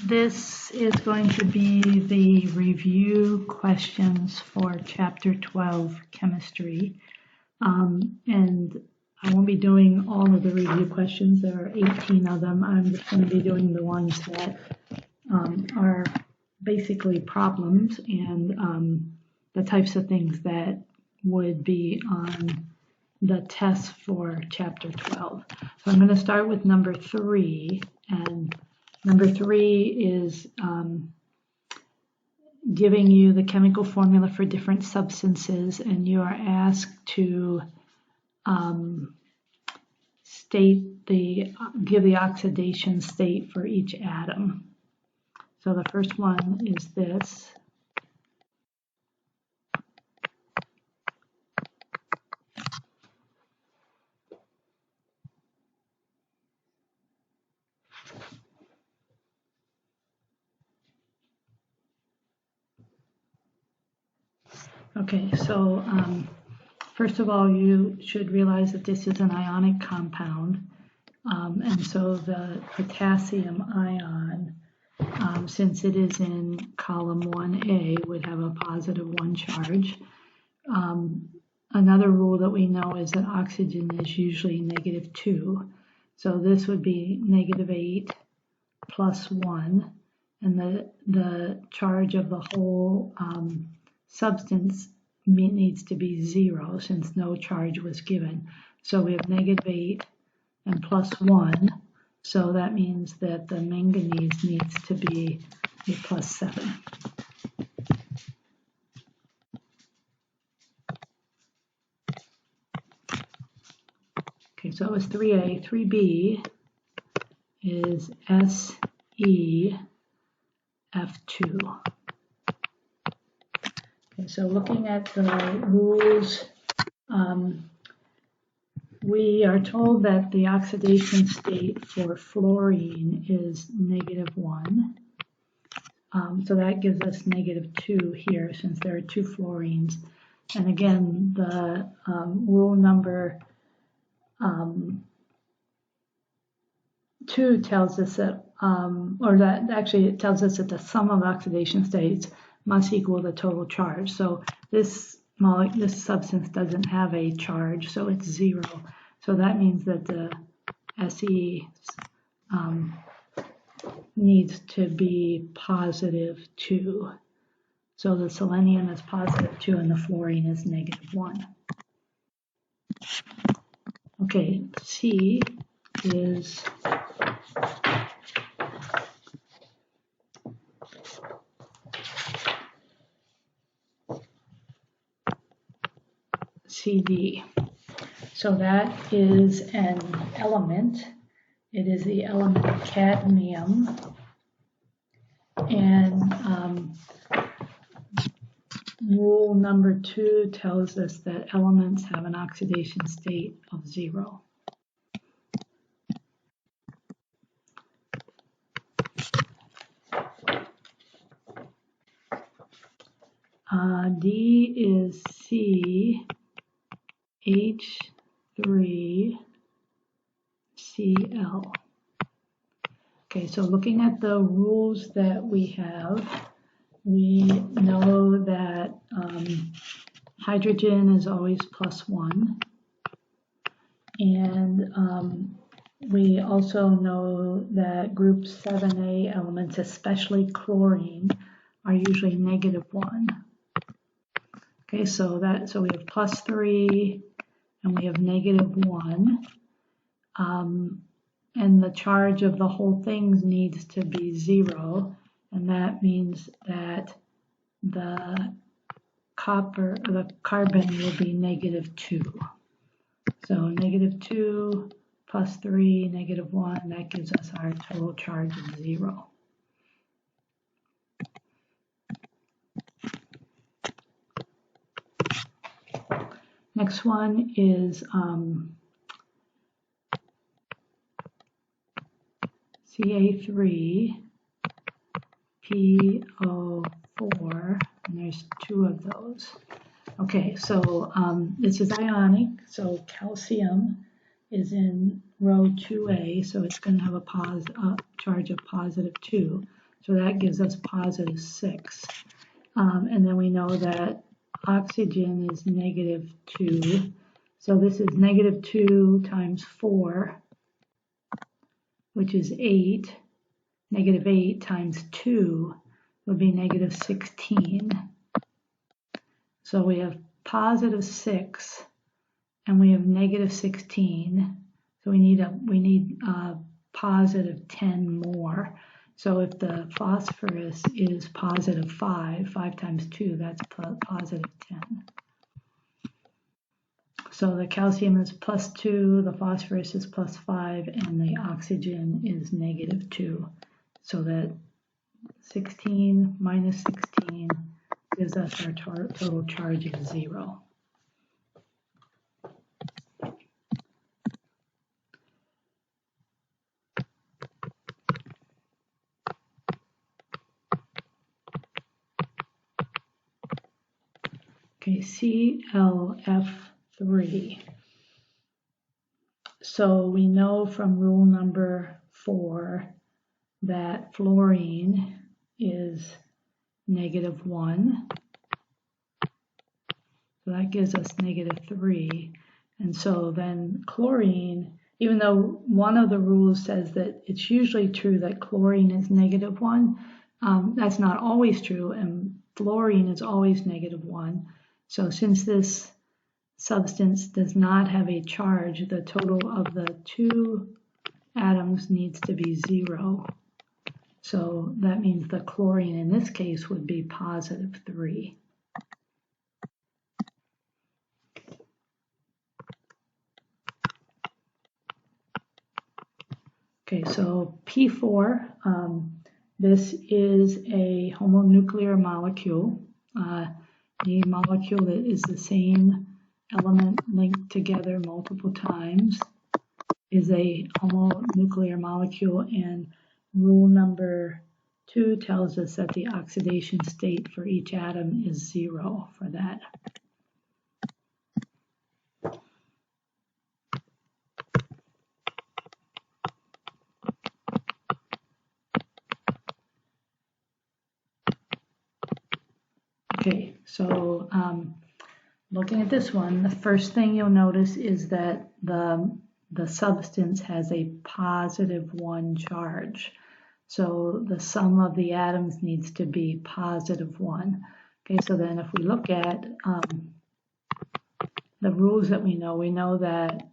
this is going to be the review questions for Chapter 12, Chemistry. And I won't be doing all of the review questions. There are 18 of them. I'm just going to be doing the ones that are basically problems and the types of things that would be on the test for Chapter 12. So I'm going to start with number 3, and number 3 is giving you the chemical formula for different substances, and you are asked to give the oxidation state for each atom. So the first one is this. Okay, so first of all, you should realize that this is an ionic compound, and so the potassium ion, since it is in column 1A, would have a positive 1 charge. Another rule that we know is that oxygen is usually negative 2, so this would be negative 8 plus 1, and the charge of the whole substance needs to be 0 since no charge was given. So we have negative 8 and plus 1, so that means that the manganese needs to be a plus 7. Okay, so it was 3A. 3B is SeF2. So looking at the rules, we are told that the oxidation state for fluorine is negative 1. So that gives us negative 2 here since there are 2 fluorines. And again, the rule number 2 tells us that, it tells us that the sum of oxidation states must equal the total charge. So this substance doesn't have a charge, so it's 0. So that means that the Se needs to be positive 2. So the selenium is positive 2 and the fluorine is negative 1. Okay, C is Cd. So that is an element. It is the element cadmium. And rule number 2 tells us that elements have an oxidation state of 0. D is CH3Cl. Okay, so looking at the rules that we have, we know that hydrogen is always plus 1. And we also know that group 7A elements, especially chlorine, are usually negative 1. Okay, so we have plus 3 and we have negative 1. And the charge of the whole thing needs to be 0, and that means that the carbon will be negative 2. So negative 2 plus 3, negative 1, that gives us our total charge of 0. Next one is Ca3PO4, and there's 2 of those. Okay, so this is ionic, so calcium is in row 2A, so it's going to have a charge of positive 2. So that gives us positive 6. And then we know that oxygen is negative 2. So this is negative 2 times 4, which is 8. Negative 8 times 2 would be negative 16. So we have positive 6 and we have negative 16. So we need positive 10 more. So if the phosphorus is positive 5 times 2, that's positive 10. So the calcium is plus 2, the phosphorus is plus 5, and the oxygen is negative 2. So that 16 minus 16 gives us our total charge of 0. Okay, ClF3. So we know from rule number 4 that fluorine is negative 1. So that gives us negative 3. And so then chlorine, even though one of the rules says that it's usually true that chlorine is negative 1, that's not always true, and fluorine is always negative 1. So since this substance does not have a charge, the total of the two atoms needs to be 0. So that means the chlorine in this case would be positive 3. Okay, so P4, this is a homonuclear molecule. A molecule that is the same element linked together multiple times is a homonuclear molecule, and rule number 2 tells us that the oxidation state for each atom is 0 for that. Okay, so looking at this one, the first thing you'll notice is that the substance has a positive 1 charge. So the sum of the atoms needs to be positive 1. Okay, so then if we look at the rules that we know that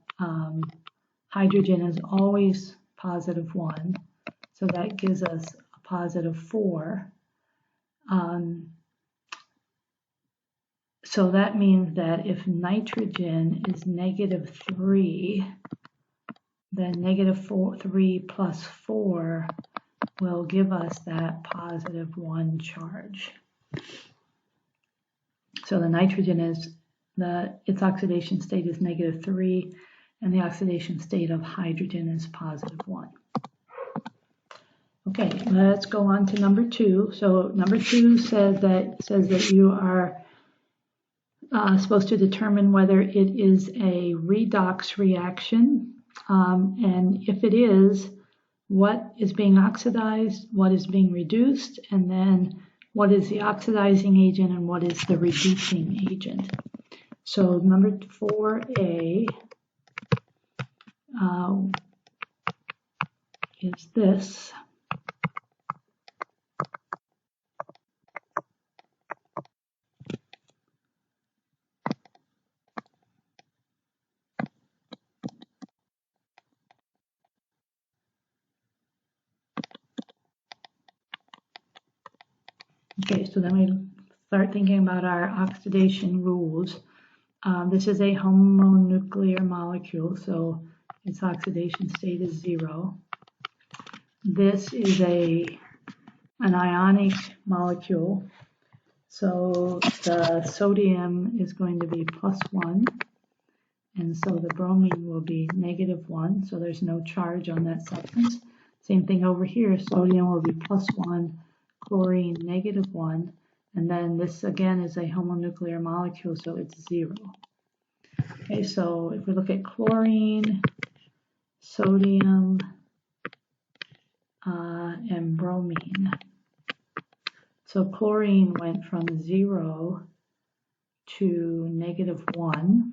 hydrogen is always positive 1. So that gives us a positive 4. So that means that if nitrogen is negative 3, then negative 3 plus 4 will give us that positive 1 charge. So the nitrogen is, its oxidation state is negative 3, and the oxidation state of hydrogen is positive 1. Okay, let's go on to number 2. So number 2 says that you are supposed to determine whether it is a redox reaction, and if it is, what is being oxidized, what is being reduced, and then what is the oxidizing agent and what is the reducing agent. So number 4A is this. Okay, so then we start thinking about our oxidation rules. This is a homonuclear molecule, so its oxidation state is 0. This is an ionic molecule, so the sodium is going to be +1, and so the bromine will be -1, so there's no charge on that substance. Same thing over here, sodium will be +1, chlorine -1, and then this again is a homonuclear molecule, so it's 0. Okay, so if we look at chlorine, sodium and bromine. So chlorine went from 0 to -1.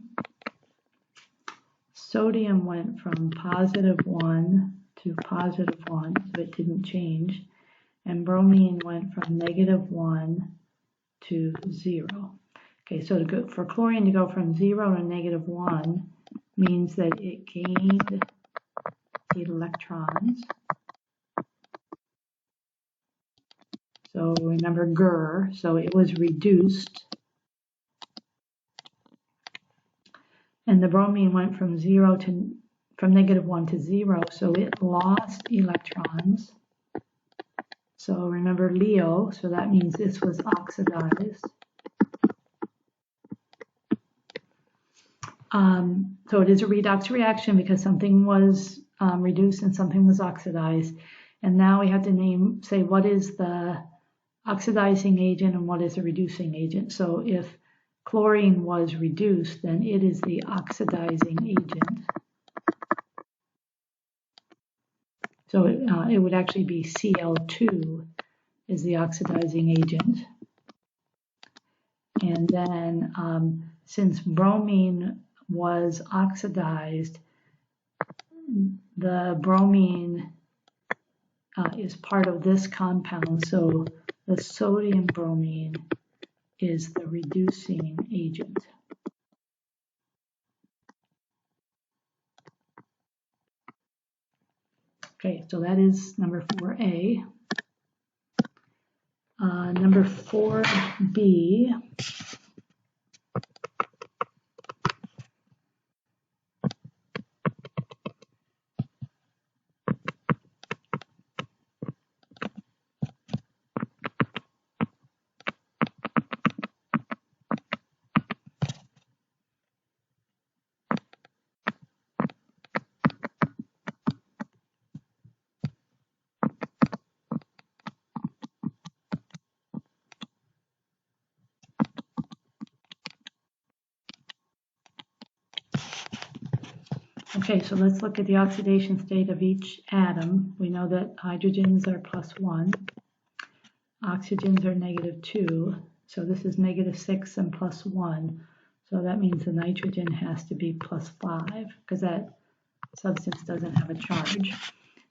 Sodium went from +1 to +1, so it didn't change. And bromine went from -1 to 0. Okay, so for chlorine to go from 0 to -1 means that it gained electrons. So remember GER, so it was reduced. And the bromine went from -1 to 0, so it lost electrons. So remember Leo, so that means this was oxidized. So it is a redox reaction because something was reduced and something was oxidized. And now we have to say what is the oxidizing agent and what is the reducing agent. So if chlorine was reduced, then it is the oxidizing agent. So it would actually be Cl2 is the oxidizing agent. And then since bromine was oxidized, the bromine is part of this compound, so the sodium bromine is the reducing agent. Okay, so that is number 4A. Number 4B. Okay, so let's look at the oxidation state of each atom. We know that hydrogens are +1, oxygens are -2, so this is -6 and +1. So that means the nitrogen has to be +5 because that substance doesn't have a charge.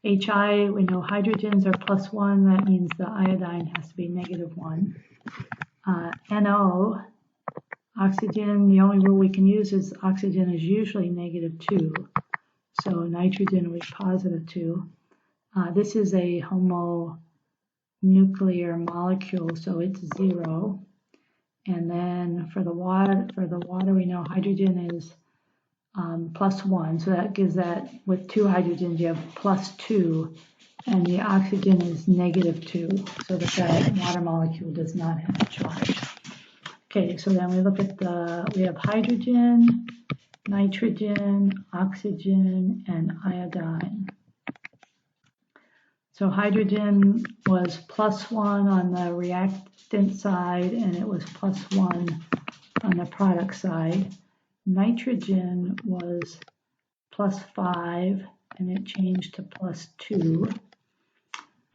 Hi, we know hydrogens are +1, that means the iodine has to be -1. NO, oxygen, the only rule we can use is oxygen is usually -2, so nitrogen will be +2. This is a homonuclear molecule, so it's 0. And then for the water we know hydrogen is +1, so that gives that with 2 hydrogens you have +2, and the oxygen is -2, so that water molecule does not have a charge. Okay, so then we look at we have hydrogen, nitrogen, oxygen, and iodine. So hydrogen was +1 on the reactant side, and it was +1 on the product side. Nitrogen was +5, and it changed to +2.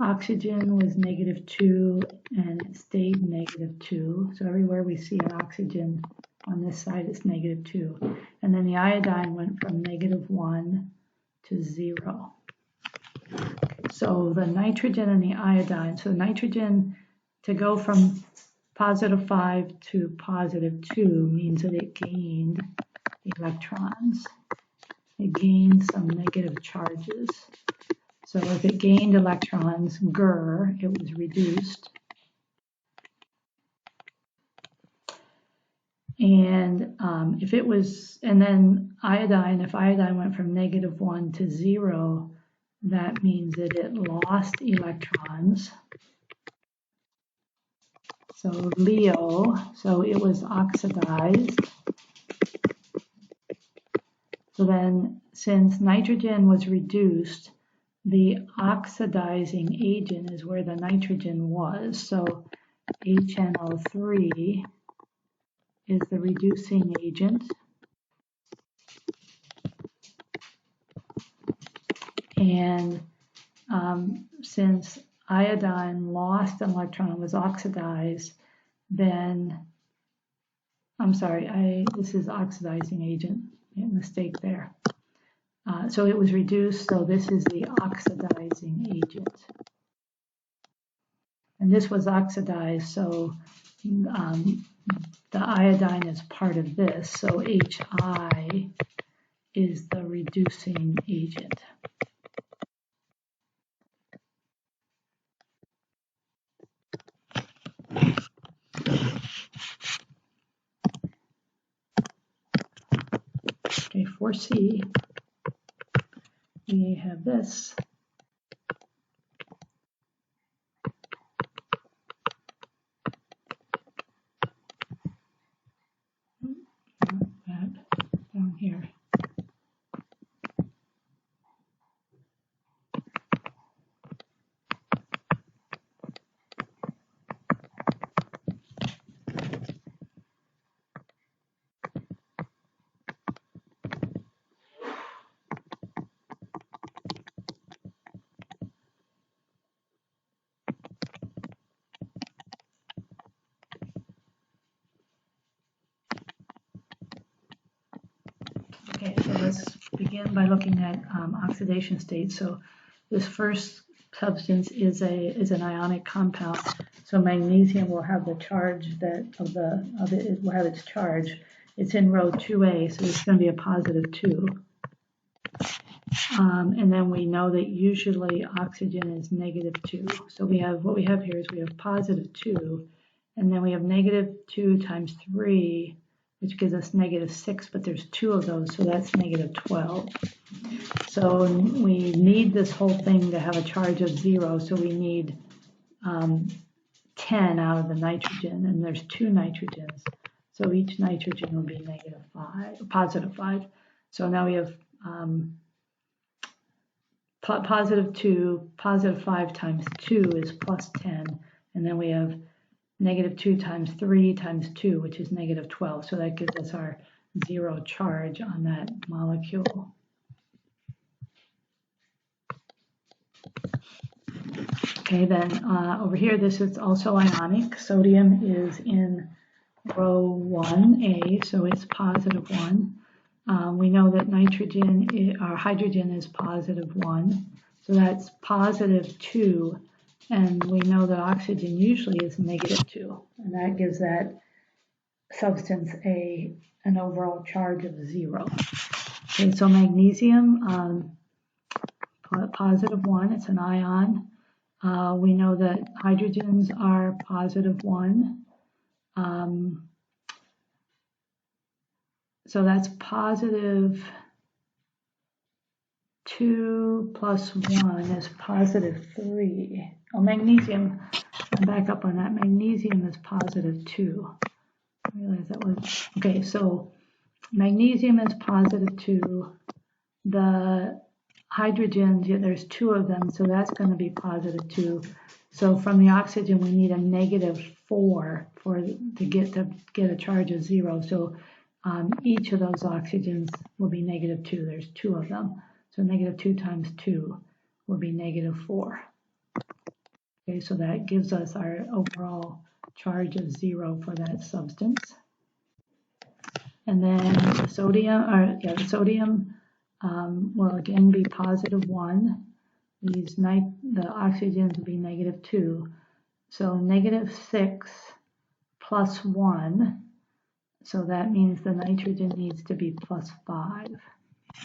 Oxygen was -2, and it stayed -2. So everywhere we see an oxygen on this side, it's -2. And then the iodine went from -1 to 0. So the nitrogen and the iodine, so nitrogen to go from +5 to +2 means that it gained electrons. It gained some negative charges. So if it gained electrons, GER, it was reduced. And then iodine, if iodine went from -1 to 0, that means that it lost electrons. So Leo, so it was oxidized. So then since nitrogen was reduced, the oxidizing agent is where the nitrogen was. So HNO3 is the reducing agent. And since iodine lost an electron and was oxidized, then, I'm sorry, this is oxidizing agent, mistake there. So it was reduced, so this is the oxidizing agent. And this was oxidized, so the iodine is part of this, so HI is the reducing agent. Okay, for C, we have this. Down here. Okay, so let's begin by looking at oxidation state. So this first substance is an ionic compound. So magnesium will have the charge it will have its charge. It's in row 2A, so it's going to be a positive 2. And then we know that usually oxygen is negative 2. So what we have here is we have positive 2, and then we have negative 2 times 3, which gives us negative 6, but there's 2 of those, so that's negative 12. So we need this whole thing to have a charge of 0, so we need 10 out of the nitrogen, and there's 2 nitrogens. So each nitrogen will be positive 5. So now we have positive 2, positive 5 times 2 is plus 10, and then we have negative 2 times 3 times 2, which is negative 12. So that gives us our 0 charge on that molecule. Okay, then over here, this is also ionic. Sodium is in row 1A, so it's positive 1. We know that hydrogen is positive 1, so that's positive 2. And we know that oxygen usually is negative 2, and that gives that substance an overall charge of 0. Okay, so magnesium, positive 1, it's an ion. We know that hydrogens are positive 1. So that's positive 2 plus 1 is positive 3. Oh, magnesium, I'll back up on that. Magnesium is positive 2. I realize that was, okay, so magnesium is positive 2. The hydrogens, there's 2 of them, so that's going to be positive 2. So from the oxygen, we need a negative 4 to get a charge of 0. So each of those oxygens will be negative 2. There's 2 of them. So negative 2 times 2 will be negative 4. Okay, so that gives us our overall charge of 0 for that substance. And then the sodium will again be positive 1. The oxygens will be negative 2. So negative 6 plus 1. So that means the nitrogen needs to be plus 5.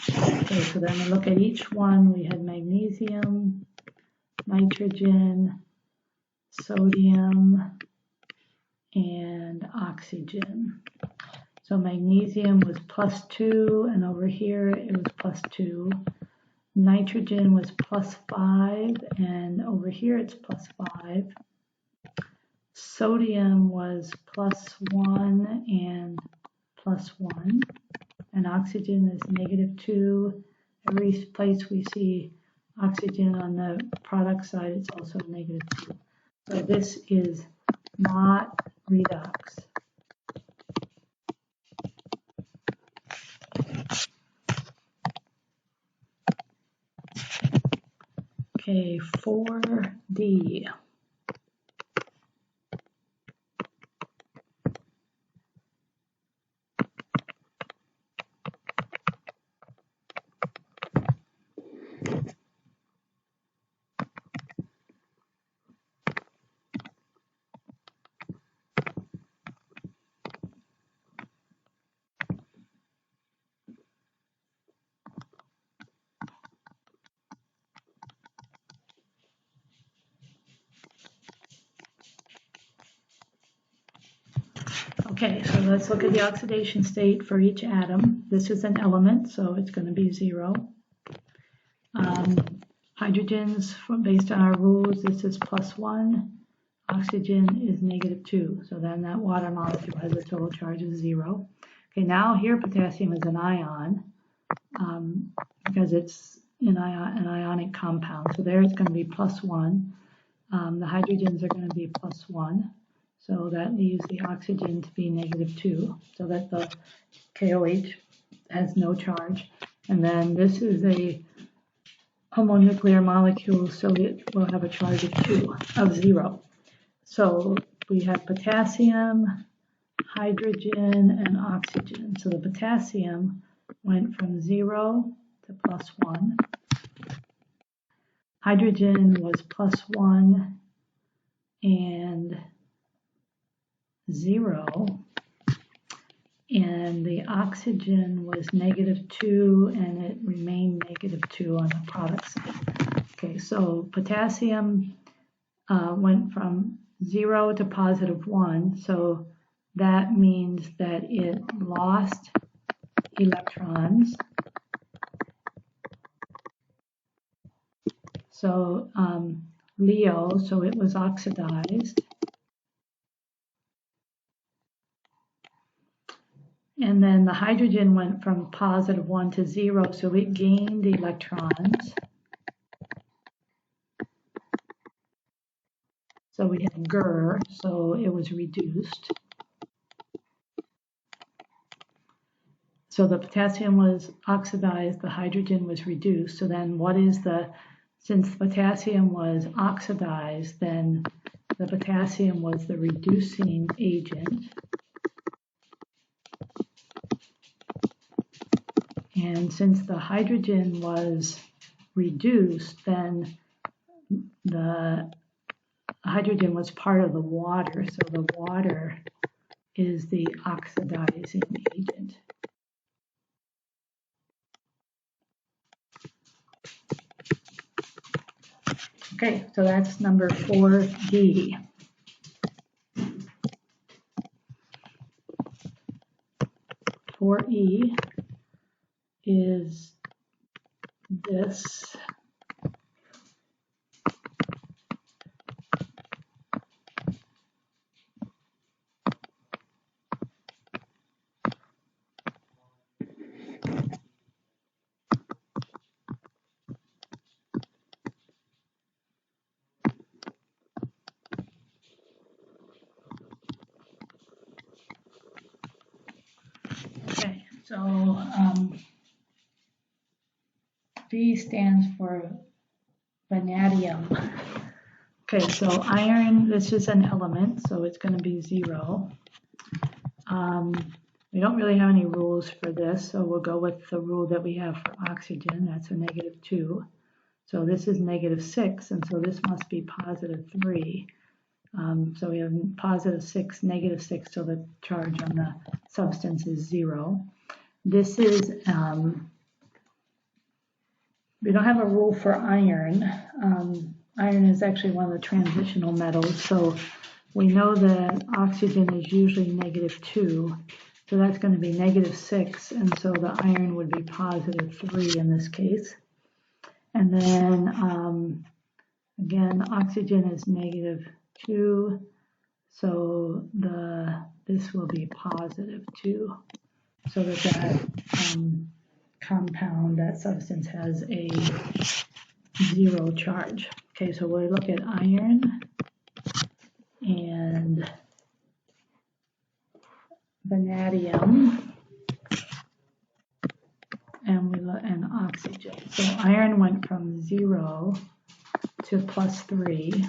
Okay, so then we look at each one. We had magnesium, nitrogen, sodium, and oxygen. So magnesium was plus 2, and over here it was plus 2. Nitrogen was plus 5, and over here it's plus 5. Sodium was plus 1 and plus 1. And oxygen is negative 2. Every place we see oxygen on the product side, it's also negative 2. So this is not redox. Okay, 4D. Okay, so let's look at the oxidation state for each atom. This is an element, so it's going to be 0. Hydrogens, based on our rules, this is +1. Oxygen is -2. So then that water molecule has a total charge of 0. Okay, now here potassium is an ion because it's an ionic compound. So there it's going to be +1. The hydrogens are going to be +1. So that leaves the oxygen to be -2, so that the KOH has no charge. And then this is a homonuclear molecule, so it will have a charge of 0. So we have potassium, hydrogen, and oxygen. So the potassium went from 0 to +1. Hydrogen was +1 and 0, and the oxygen was -2 and it remained -2 on the product side. Okay, so potassium went from 0 to +1, so that means that it lost electrons. So Leo, so it was oxidized. And then the hydrogen went from +1 to 0, so it gained electrons. So we have GER, so it was reduced. So the potassium was oxidized, the hydrogen was reduced. So then what is since the potassium was oxidized, then the potassium was the reducing agent. And since the hydrogen was reduced, then the hydrogen was part of the water, so the water is the oxidizing agent. Okay, so that's number 4D. For E is this. Okay, so V stands for vanadium. Okay, so iron, this is an element, so it's going to be 0. We don't really have any rules for this, so we'll go with the rule that we have for oxygen. That's a -2. So this is -6, and so this must be +3. So we have +6, -6, so the charge on the substance is 0. This is, we don't have a rule for iron. Iron is actually one of the transitional metals, so we know that oxygen is usually -2, so that's going to be -6, and so the iron would be +3 in this case. And then, again, oxygen is -2, so this will be +2, so that compound, that substance has a 0 charge. Okay, so we'll look at iron and vanadium, and we look and oxygen. So iron went from 0 to +3.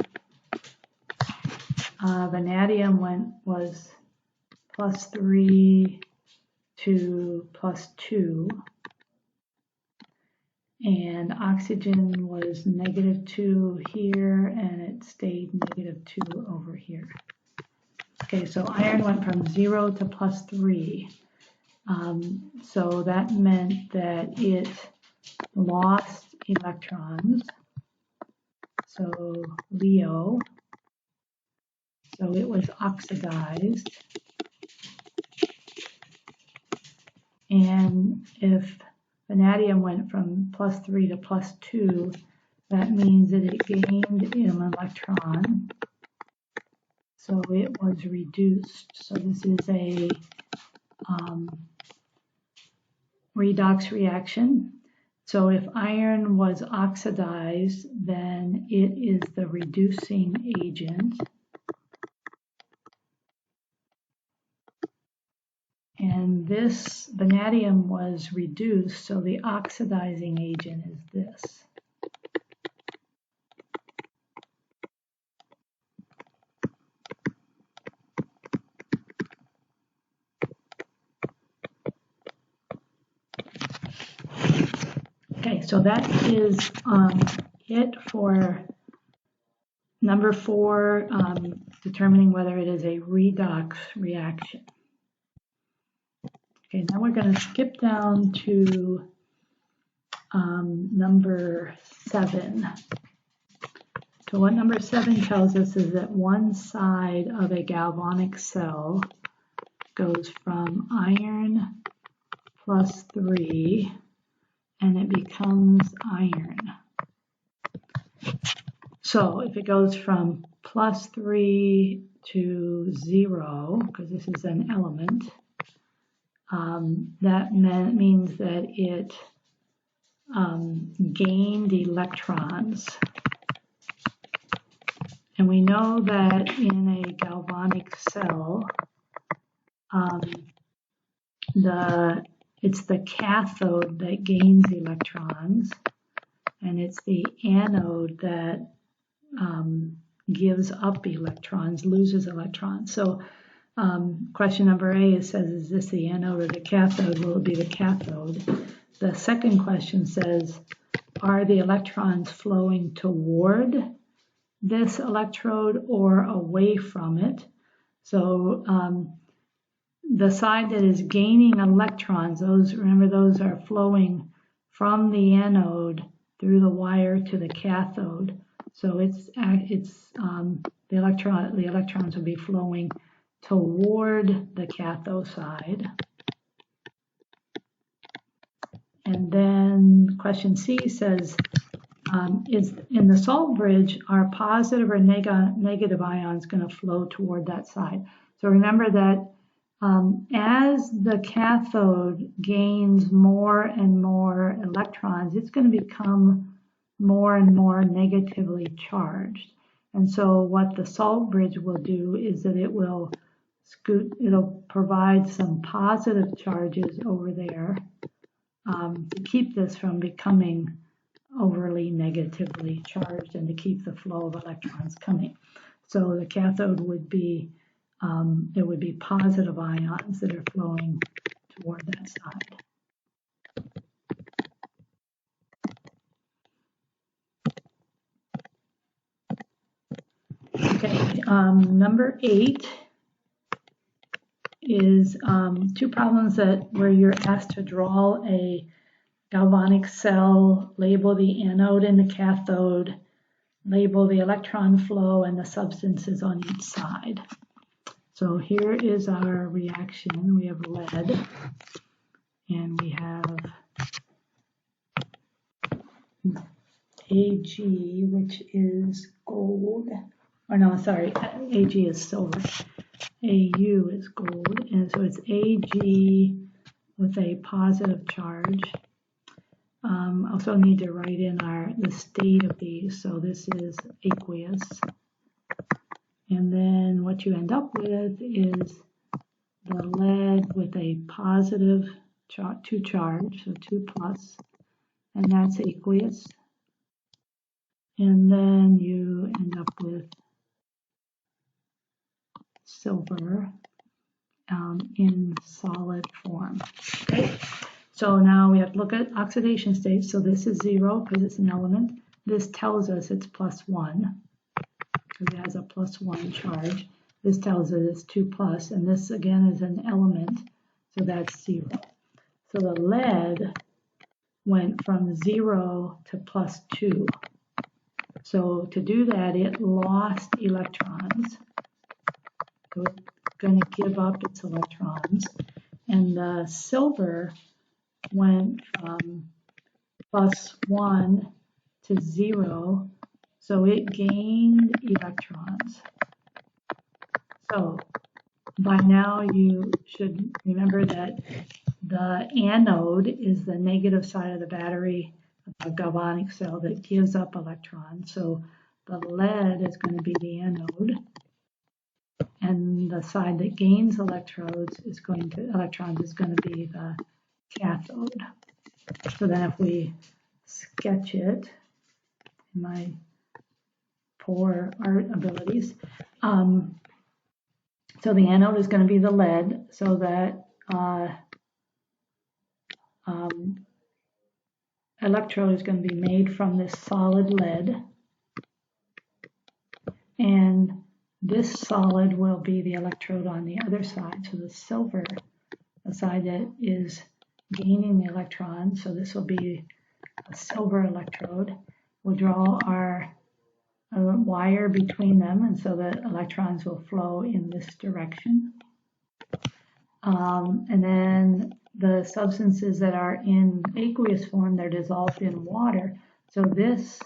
Vanadium was +3 to +2. And oxygen was -2 here, and it stayed -2 over here. Okay, so iron went from 0 to +3. So that meant that it lost electrons. So Leo. So it was oxidized. And if vanadium went from +3 to +2, that means that it gained an electron. So it was reduced. So this is a redox reaction. So if iron was oxidized, then it is the reducing agent. And this vanadium was reduced, so the oxidizing agent is this. Okay, so that is it for number 4, determining whether it is a redox reaction. Okay, now we're going to skip down to number 7. So what number 7 tells us is that one side of a galvanic cell goes from iron +3 and it becomes iron. So if it goes from +3 to 0, because this is an element, that means that it gained electrons. And we know that in a galvanic cell, it's the cathode that gains electrons, and it's the anode that gives up electrons, loses electrons. So question number A says, is this the anode or the cathode? Will it be the cathode? The second question says, are the electrons flowing toward this electrode or away from it? So the side that is gaining electrons, remember those are flowing from the anode through the wire to the cathode. So the electrons will be flowing toward the cathode side. And then question C says, is in the salt bridge, are positive or negative ions going to flow toward that side? So remember that as the cathode gains more and more electrons, it's going to become more and more negatively charged. And so what the salt bridge will do is that it'll provide some positive charges over there to keep this from becoming overly negatively charged and to keep the flow of electrons coming. So the cathode would be, there would be positive ions that are flowing toward that side. Okay, number 8 is 2 problems where you're asked to draw a galvanic cell, label the anode and the cathode, label the electron flow and the substances on each side. So here is our reaction. We have lead and we have Ag, which is gold. Or no, sorry, Ag is silver. Au is gold, and so it's Ag with a positive charge. Also need to write in the state of these. So this is aqueous. And then what you end up with is the lead with a positive 2 charge, so 2+, and that's aqueous. and then you end up with silver in solid form. Okay, so now we have to look at oxidation state. So this is 0 because it's an element. This tells us it's +1 because it has a +1 charge. This tells us it's 2+, and this again is an element, so that's 0. So the lead went from 0 to +2. So to do that, it lost electrons. So it's going to give up its electrons. And the silver went from +1 to 0, so it gained electrons. So by now you should remember that the anode is the negative side of the battery of a galvanic cell that gives up electrons. So the lead is going to be the anode, and the side that gains electrons is going to be the cathode. So then if we sketch it, in my poor art abilities, so the anode is going to be the lead, so that electrode is going to be made from this solid lead, and this solid will be the electrode on the other side. So the silver, the side that is gaining the electron, so this will be a silver electrode. We'll draw our wire between them, and so the electrons will flow in this direction. And then the substances that are in aqueous form, they're dissolved in water. So this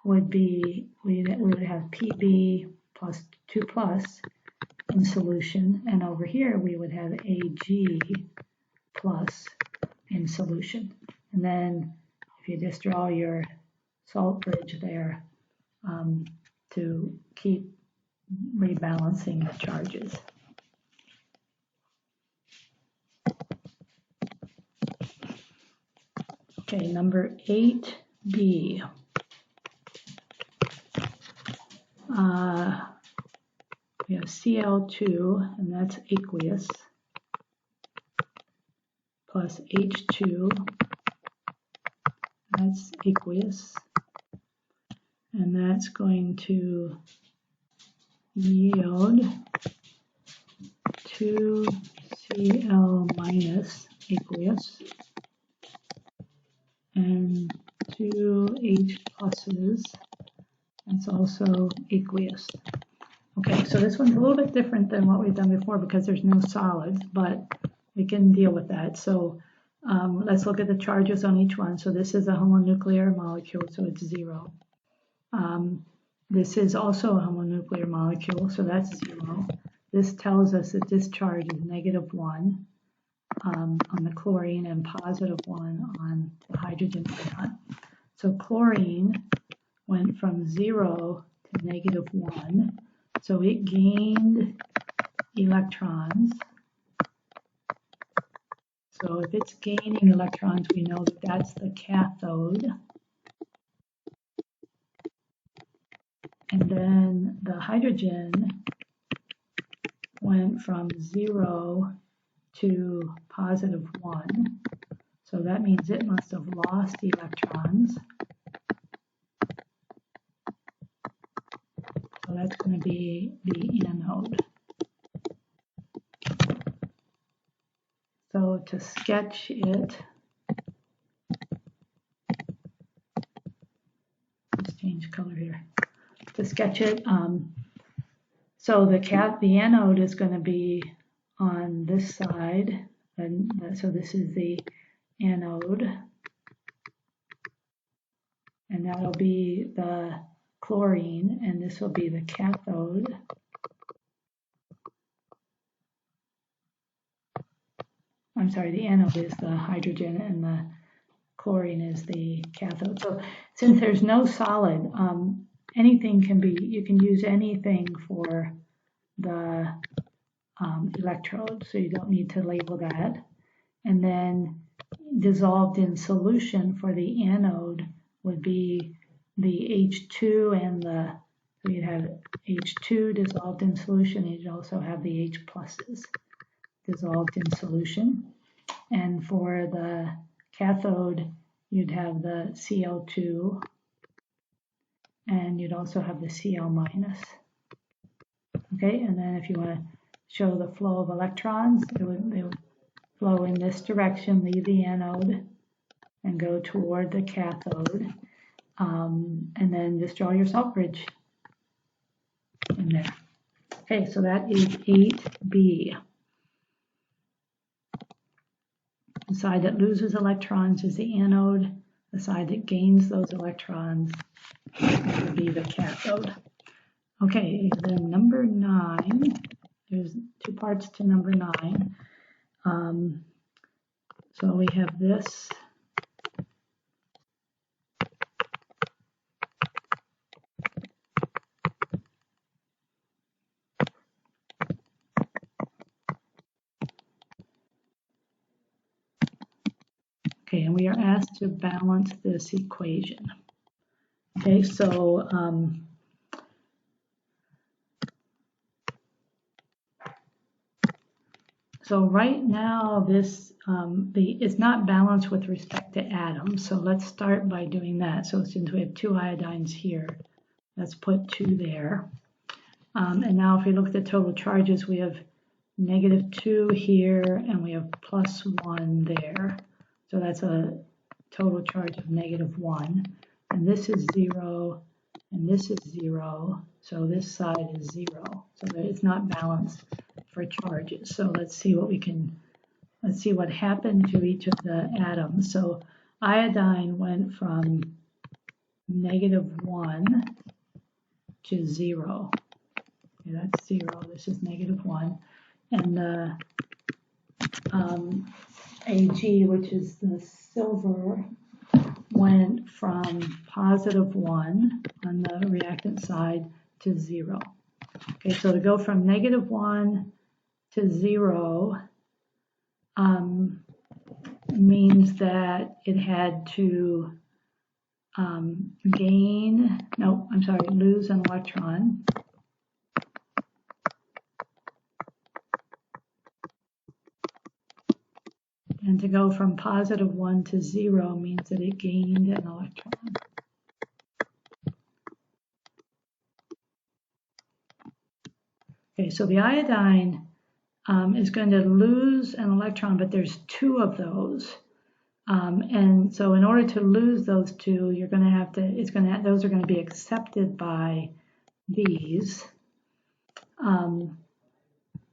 would be, we would have Pb plus 2+ in solution, and over here we would have Ag plus in solution. And then if you just draw your salt bridge there to keep rebalancing the charges. Okay, number 8b. We have Cl2, and that's aqueous, plus H2, that's aqueous, and that's going to yield 2Cl minus aqueous and 2 H pluses, that's also aqueous. Okay, so this one's a little bit different than what we've done before because there's no solids, but we can deal with that. So let's look at the charges on each one. So this is a homonuclear molecule, so it's 0. This is also a homonuclear molecule, so that's 0. This tells us that this charge is -1 on the chlorine and +1 on the hydrogen ion. So chlorine went from 0 to -1, so it gained electrons. So if it's gaining electrons, we know that that's the cathode. And then the hydrogen went from 0 to +1. So that means it must have lost electrons. So that's going to be the anode. So to sketch it, let's change color here. To sketch it, so the anode is going to be on this side, and so this is the anode, and that'll be the chlorine, and this will be the cathode. I'm sorry, the anode is the hydrogen and the chlorine is the cathode. So since there's no solid, anything can be, you can use anything for the electrode, so you don't need to label that. And then dissolved in solution for the anode would be the H2 and the, so you'd have H2 dissolved in solution, and you'd also have the H pluses dissolved in solution. And for the cathode, you'd have the Cl2, and you'd also have the Cl minus. Okay, and then if you want to show the flow of electrons, they would flow in this direction, leave the anode, and go toward the cathode. And then just draw your salt bridge in there. Okay, so that is 8b. The side that loses electrons is the anode. The side that gains those electrons would be the cathode. Okay, then number 9. There's 2 parts to number 9. So we have this. Okay, and we are asked to balance this equation. Okay, so right now this it's not balanced with respect to atoms. So let's start by doing that. So since we have 2 iodines here, let's put 2 there. And now if we look at the total charges, we have -2 here and we have +1 there. So that's a total charge of -1. And this is 0 and this is 0. So this side is 0. So that it's not balanced for charges. So let's see what happened to each of the atoms. So iodine went from -1 to 0. Okay, that's 0. This is -1. And the Ag, which is the silver, went from +1 on the reactant side to 0. Okay, so to go from -1 to 0 means that it had to lose an electron. And to go from +1 to 0 means that it gained an electron. Okay, so the iodine is going to lose an electron, but there's 2 of those. And so in order to lose those 2, you're going to have to, those are going to be accepted by these.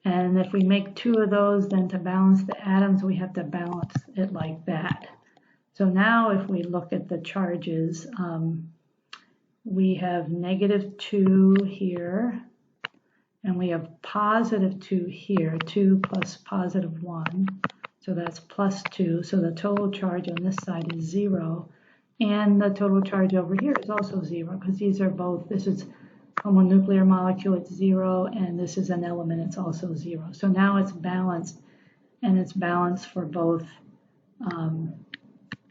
And if we make 2 of those, then to balance the atoms, we have to balance it like that. So now if we look at the charges, we have -2 here, and we have +2 here, 2 plus +1. So that's +2. So the total charge on this side is 0. And the total charge over here is also 0, because these are both, this is homonuclear molecule, it's 0, and this is an element, it's also 0. So now it's balanced, and it's balanced for both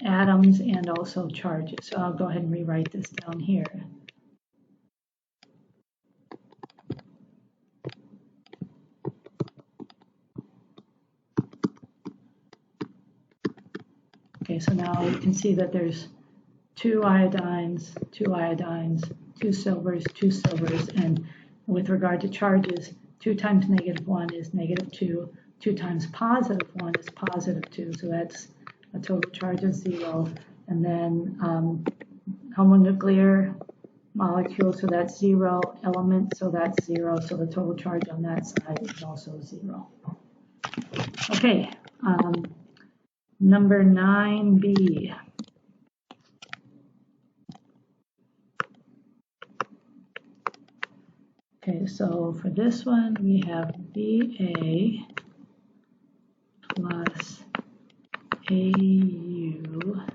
atoms and also charges. So I'll go ahead and rewrite this down here. Okay, so now you can see that there's 2 iodines, 2 iodines, 2 silvers, 2 silvers, and with regard to charges, 2 times -1 is -2, 2 times +1 is +2, so that's a total charge of 0, and then homonuclear molecule, so that's 0, element, so that's 0, so the total charge on that side is also 0. Okay, number 9b. Okay, so for this one, we have Ba plus Au,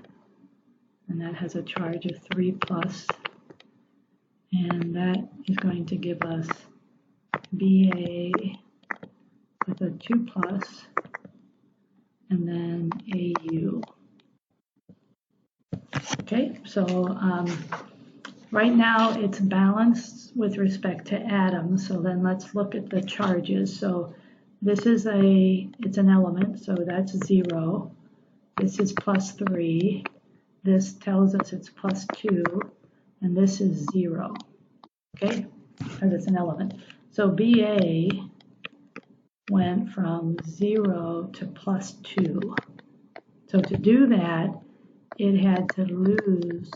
and that has a charge of 3 plus, and that is going to give us Ba with a 2 plus, and then Au. Okay, so right now it's balanced with respect to atoms, so then let's look at the charges. So this is it's an element, so that's 0. This is +3. This tells us it's +2, and this is 0, okay, because it's an element. So BA went from 0 to +2. So to do that, it had to lose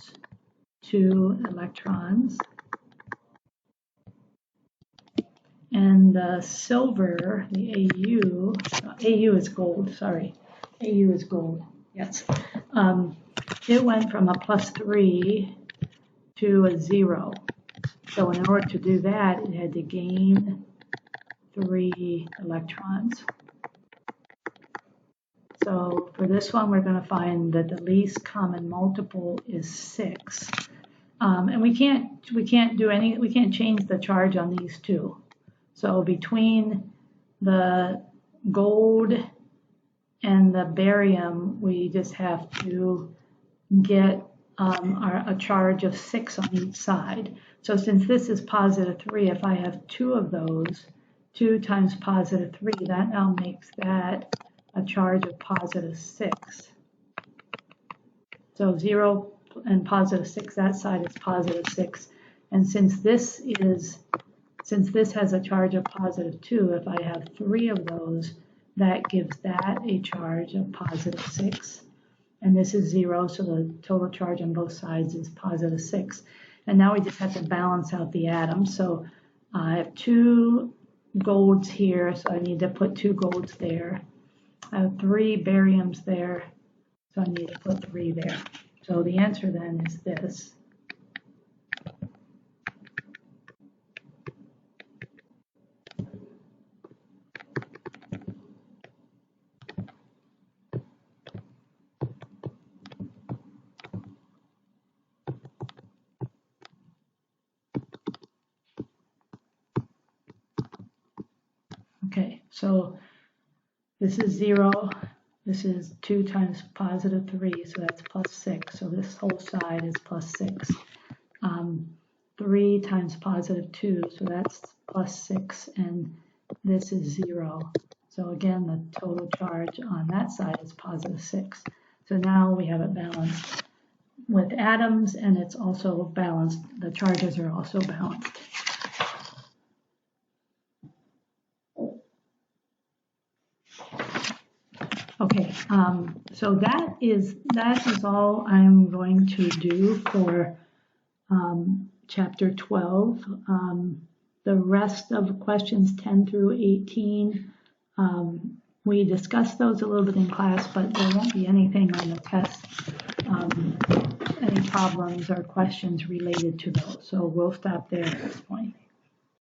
2 electrons. And the silver, the AU is gold, sorry. AU is gold, yes. It went from a +3 to a 0. So in order to do that, it had to gain 3 electrons. So for this one, we're going to find that the least common multiple is 6. And we can't change the charge on these two. So between the gold and the barium, we just have to get a charge of 6 on each side. So since this is +3, if I have 2 of those, 2 times +3, that now makes that a charge of +6. So 0 and +6, that side is +6. And since this has a charge of +2, if I have 3 of those, that gives that a charge of +6. And this is 0, so the total charge on both sides is +6. And now we just have to balance out the atoms. So I have 2 golds here, so I need to put 2 golds there. I have 3 bariums there, so I need to put 3 there. So the answer then is this. Okay, so this is 0, this is 2 times +3, so that's +6, so this whole side is +6. 3 times +2, so that's +6, and this is 0. So again, the total charge on that side is +6. So now we have it balanced with atoms, and it's also balanced, the charges are also balanced. Okay, so that is all I'm going to do for chapter 12. The rest of questions 10 through 18, we discussed those a little bit in class, but there won't be anything on the test, any problems or questions related to those. So we'll stop there at this point.